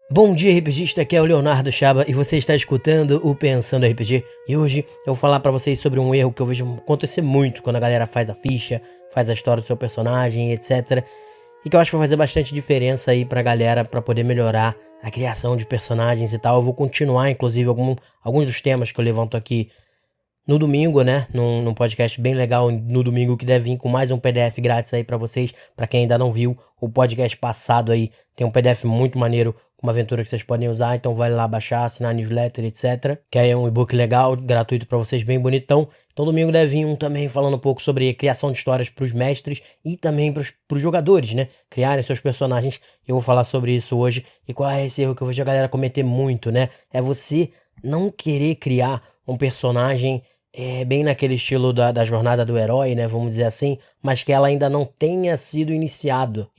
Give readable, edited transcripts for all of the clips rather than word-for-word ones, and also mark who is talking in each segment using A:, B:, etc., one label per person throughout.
A: Bom dia, RPGista, aqui é o Leonardo Chaba e você está escutando o Pensando RPG. E hoje eu vou falar pra vocês sobre um erro que eu vejo acontecer muito quando a galera faz a ficha, faz a história do seu personagem, etc. E que eu acho que vai fazer bastante diferença aí pra galera pra poder melhorar a criação de personagens e tal. Eu vou continuar, inclusive, alguns dos temas que eu levanto aqui no domingo, né? Num podcast bem legal no domingo que deve vir com mais um PDF grátis aí pra vocês. Pra quem ainda não viu, o podcast passado aí tem um PDF muito maneiro com uma aventura que vocês podem usar. Então vai lá baixar, assinar a newsletter, etc. Que aí é um e-book legal, gratuito pra vocês, bem bonitão. Então domingo deve vir um também falando um pouco sobre criação de histórias pros mestres e também pros jogadores, né? Criarem seus personagens. Eu vou falar sobre isso hoje. E qual é esse erro que eu vejo a galera cometer muito, né? É você não querer criar um personagem bem naquele estilo da jornada do herói, né? Vamos dizer assim, mas que ela ainda não tenha sido iniciada.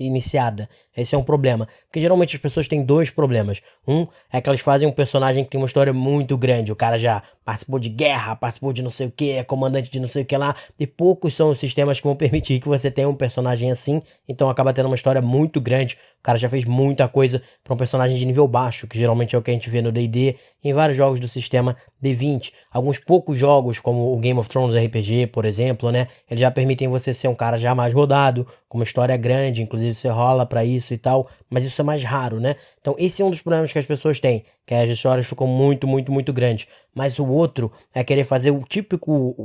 A: Esse é um problema. Porque geralmente as pessoas têm dois problemas. Um é que elas fazem um personagem que tem uma história muito grande. O cara já participou de guerra, participou de não sei o que, é comandante de não sei o que lá. E poucos são os sistemas que vão permitir que você tenha um personagem assim. Então acaba tendo uma história muito grande. O cara já fez muita coisa para um personagem de nível baixo, que geralmente é o que a gente vê no D&D, em vários jogos do sistema D20. Alguns poucos jogos, como o Game of Thrones RPG, por exemplo, né? Eles já permitem você ser um cara já mais rodado, com uma história grande, inclusive você rola pra isso e tal, mas isso é mais raro, né? Então esse é um dos problemas que as pessoas têm, que as histórias ficam muito grandes. Mas o outro é querer fazer o típico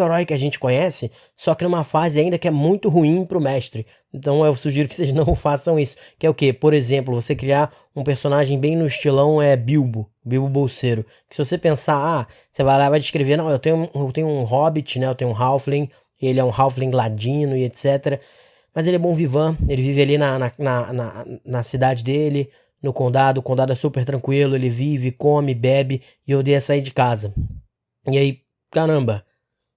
A: herói que a gente conhece, só que numa fase ainda que é muito ruim pro mestre. Então eu sugiro que vocês não façam isso. Que é o quê? Por exemplo, você criar um personagem bem no estilão Bilbo Bolseiro. Que se você pensar, você vai lá e vai descrever, não, eu tenho um hobbit, né? Eu tenho um halfling, ele é um halfling ladino e etc. Mas ele é bom vivan, ele vive ali na cidade dele, no condado. O condado é super tranquilo, ele vive, come, bebe e odeia sair de casa. E aí, caramba,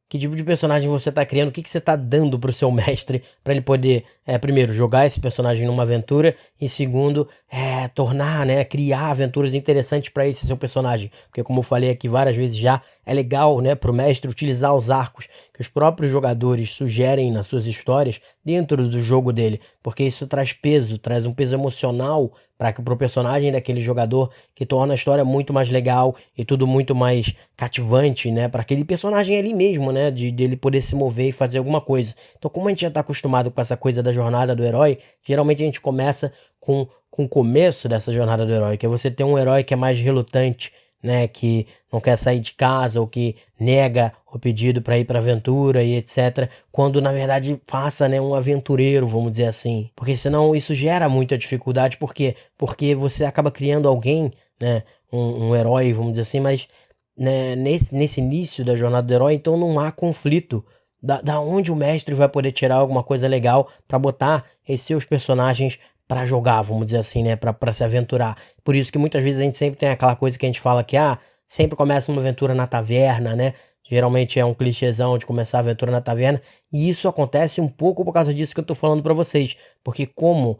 A: que tipo de personagem você tá criando? O que você tá dando pro seu mestre pra ele poder, primeiro, jogar esse personagem numa aventura e segundo, tornar, né, criar aventuras interessantes pra esse seu personagem? Porque como eu falei aqui várias vezes já, é legal, né, pro mestre utilizar os arcos que os próprios jogadores sugerem nas suas histórias dentro do jogo dele, porque isso traz peso, traz um peso emocional para pro personagem daquele jogador, que torna a história muito mais legal e tudo muito mais cativante, né, para aquele personagem ali mesmo, né, de ele poder se mover e fazer alguma coisa. Então, como a gente já tá acostumado com essa coisa da jornada do herói, geralmente a gente começa com o começo dessa jornada do herói, que é você ter um herói que é mais relutante, né, que não quer sair de casa ou que nega o pedido para ir para aventura e etc, quando na verdade faça, né, um aventureiro, vamos dizer assim, porque senão isso gera muita dificuldade, por quê? Porque você acaba criando alguém, né, um herói, vamos dizer assim, mas né, nesse início da jornada do herói, então não há conflito da onde o mestre vai poder tirar alguma coisa legal para botar esses seus personagens pra jogar, vamos dizer assim, né, pra se aventurar. Por isso que muitas vezes a gente sempre tem aquela coisa que a gente fala que, sempre começa uma aventura na taverna, né, geralmente é um clichêzão de começar a aventura na taverna, e isso acontece um pouco por causa disso que eu tô falando pra vocês, porque como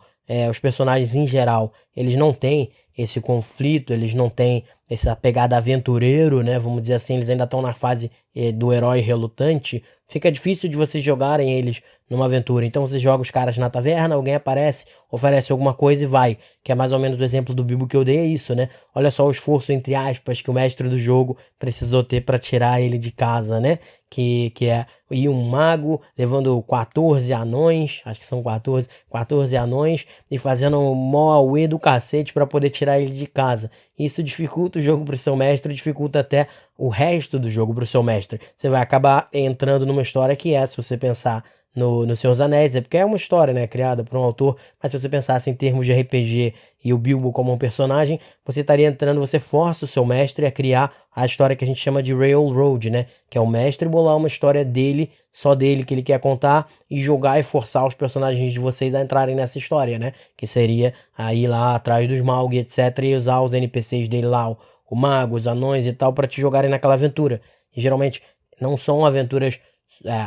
A: os personagens em geral, eles não têm esse conflito, eles não têm essa pegada aventureiro, né, vamos dizer assim, eles ainda estão na fase do herói relutante, fica difícil de vocês jogarem eles numa aventura. Então você joga os caras na taverna, alguém aparece, oferece alguma coisa e vai. Que é mais ou menos o exemplo do Bilbo que eu dei, é isso, né? Olha só o esforço, entre aspas, que o mestre do jogo precisou ter pra tirar ele de casa, né? Que é ir um mago levando 14 anões, acho que são 14 anões, e fazendo um mó auê do cacete pra poder tirar ele de casa. Isso dificulta o jogo pro seu mestre, dificulta até o resto do jogo pro seu mestre. Você vai acabar entrando numa história que se você pensar no Senhor dos Anéis, porque é uma história, né, criada por um autor, mas se você pensasse em termos de RPG e o Bilbo como um personagem, você estaria entrando, você força o seu mestre a criar a história que a gente chama de Railroad, né, que é o mestre bolar uma história dele, só dele que ele quer contar, e jogar e forçar os personagens de vocês a entrarem nessa história, né, que seria ir lá atrás dos Smaug, etc, e usar os NPCs dele lá, o mago, os anões e tal, para te jogarem naquela aventura. E geralmente não são aventuras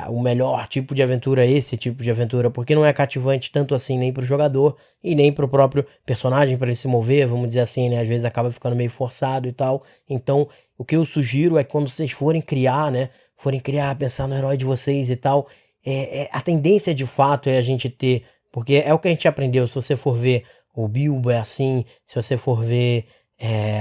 A: o melhor tipo de aventura, esse tipo de aventura, porque não é cativante tanto assim nem pro jogador e nem pro próprio personagem para ele se mover, vamos dizer assim, né? Às vezes acaba ficando meio forçado e tal. Então, o que eu sugiro é que quando vocês forem criar, né? Forem criar, pensar no herói de vocês e tal, a tendência de fato é a gente ter, porque é o que a gente aprendeu, se você for ver o Bilbo é assim, se você for ver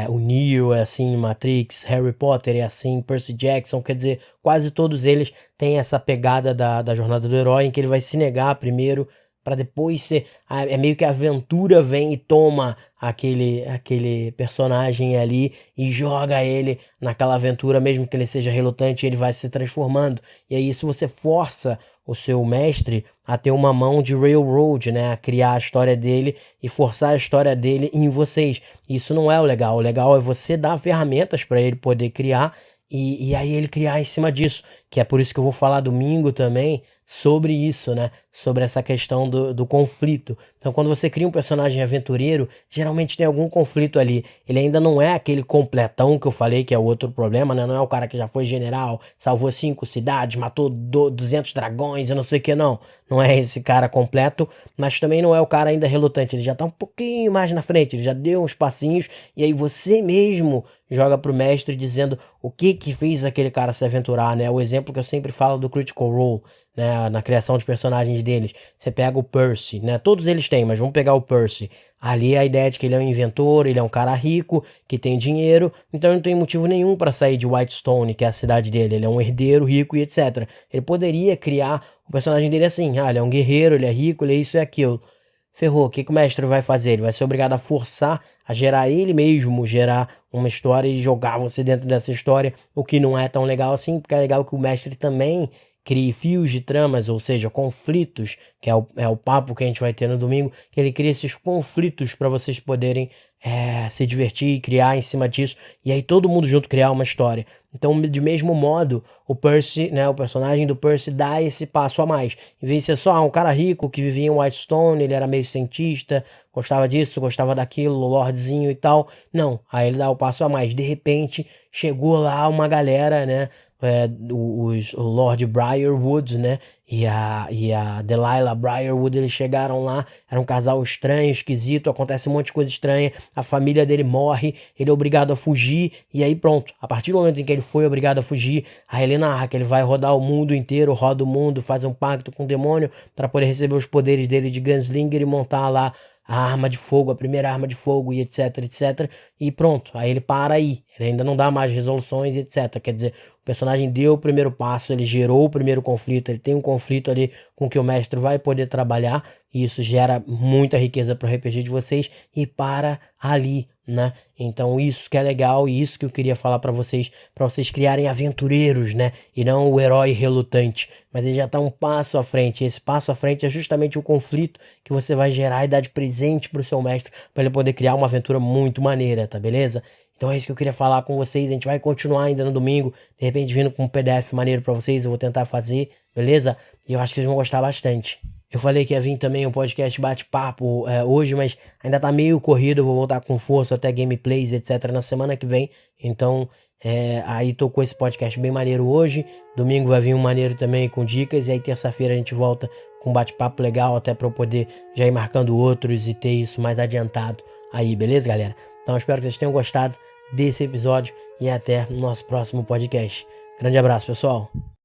A: o Neo é assim, Matrix, Harry Potter é assim, Percy Jackson, quer dizer, quase todos eles têm essa pegada da jornada do herói, em que ele vai se negar primeiro, para depois ser. É meio que a aventura vem e toma aquele personagem ali e joga ele naquela aventura, mesmo que ele seja relutante, ele vai se transformando. E aí, isso você força o seu mestre a ter uma mão de railroad, né? A criar a história dele e forçar a história dele em vocês. Isso não é o legal. O legal é você dar ferramentas para ele poder criar e aí ele criar em cima disso. Que é por isso que eu vou falar domingo também sobre isso, né? Sobre essa questão do conflito. Então, quando você cria um personagem aventureiro, geralmente tem algum conflito ali. Ele ainda não é aquele completão que eu falei, que é o outro problema, né? Não é o cara que já foi general, salvou 5 cidades, matou 200 dragões, eu não sei o que, não. Não é esse cara completo, mas também não é o cara ainda relutante. Ele já tá um pouquinho mais na frente, ele já deu uns passinhos, e aí você mesmo joga pro mestre dizendo o que fez aquele cara se aventurar, né? O exemplo que eu sempre falo do Critical Role, né? Na criação de personagens deles. Você pega o Percy, né? Todos eles têm, mas vamos pegar o Percy. Ali a ideia é de que ele é um inventor, ele é um cara rico, que tem dinheiro, então ele não tem motivo nenhum para sair de Whitestone, que é a cidade dele. Ele é um herdeiro rico e etc. Ele poderia criar o personagem dele assim, ele é um guerreiro, ele é rico, ele é isso e aquilo. Ferrou, o que o mestre vai fazer? Ele vai ser obrigado a forçar, a gerar ele mesmo, gerar uma história e jogar você dentro dessa história, o que não é tão legal assim, porque é legal que o mestre também crie fios de tramas, ou seja, conflitos, que é o papo que a gente vai ter no domingo, que ele cria esses conflitos para vocês poderem se divertir e criar em cima disso, e aí todo mundo junto criar uma história. Então, de mesmo modo, o Percy, né, o personagem do Percy dá esse passo a mais. Em vez de ser só um cara rico que vivia em Whitestone, ele era meio cientista, gostava disso, gostava daquilo, lordzinho e tal. Não, aí ele dá o passo a mais. De repente, chegou lá uma galera, né, o Lord Briarwood, né, e a Delilah Briarwood, eles chegaram lá, era um casal estranho, esquisito, acontece um monte de coisa estranha, a família dele morre, ele é obrigado a fugir, e aí pronto, a partir do momento em que ele foi obrigado a fugir, a Helena narra que ele vai rodar o mundo inteiro, roda o mundo, faz um pacto com o demônio para poder receber os poderes dele de Gunslinger e montar lá a arma de fogo, a primeira arma de fogo e etc, etc, e pronto, aí ele para aí, ele ainda não dá mais resoluções e etc, quer dizer, o personagem deu o primeiro passo, ele gerou o primeiro conflito, ele tem um conflito ali com que o mestre vai poder trabalhar, e isso gera muita riqueza para o RPG de vocês, e para ali, né? Então isso que é legal e isso que eu queria falar para vocês criarem aventureiros, né? E não o herói relutante, mas ele já tá um passo à frente. E esse passo à frente é justamente o conflito que você vai gerar e dar de presente pro seu mestre para ele poder criar uma aventura muito maneira, tá beleza? Então é isso que eu queria falar com vocês. A gente vai continuar ainda no domingo, de repente vindo com um PDF maneiro para vocês, eu vou tentar fazer, beleza? E eu acho que vocês vão gostar bastante. Eu falei que ia vir também um podcast bate-papo hoje, mas ainda tá meio corrido, eu vou voltar com força até gameplays, etc. na semana que vem. Então, aí tô com esse podcast bem maneiro hoje. Domingo vai vir um maneiro também com dicas. E aí terça-feira a gente volta com um bate-papo legal, até pra eu poder já ir marcando outros e ter isso mais adiantado aí, beleza, galera? Então eu espero que vocês tenham gostado desse episódio e até o nosso próximo podcast. Grande abraço, pessoal!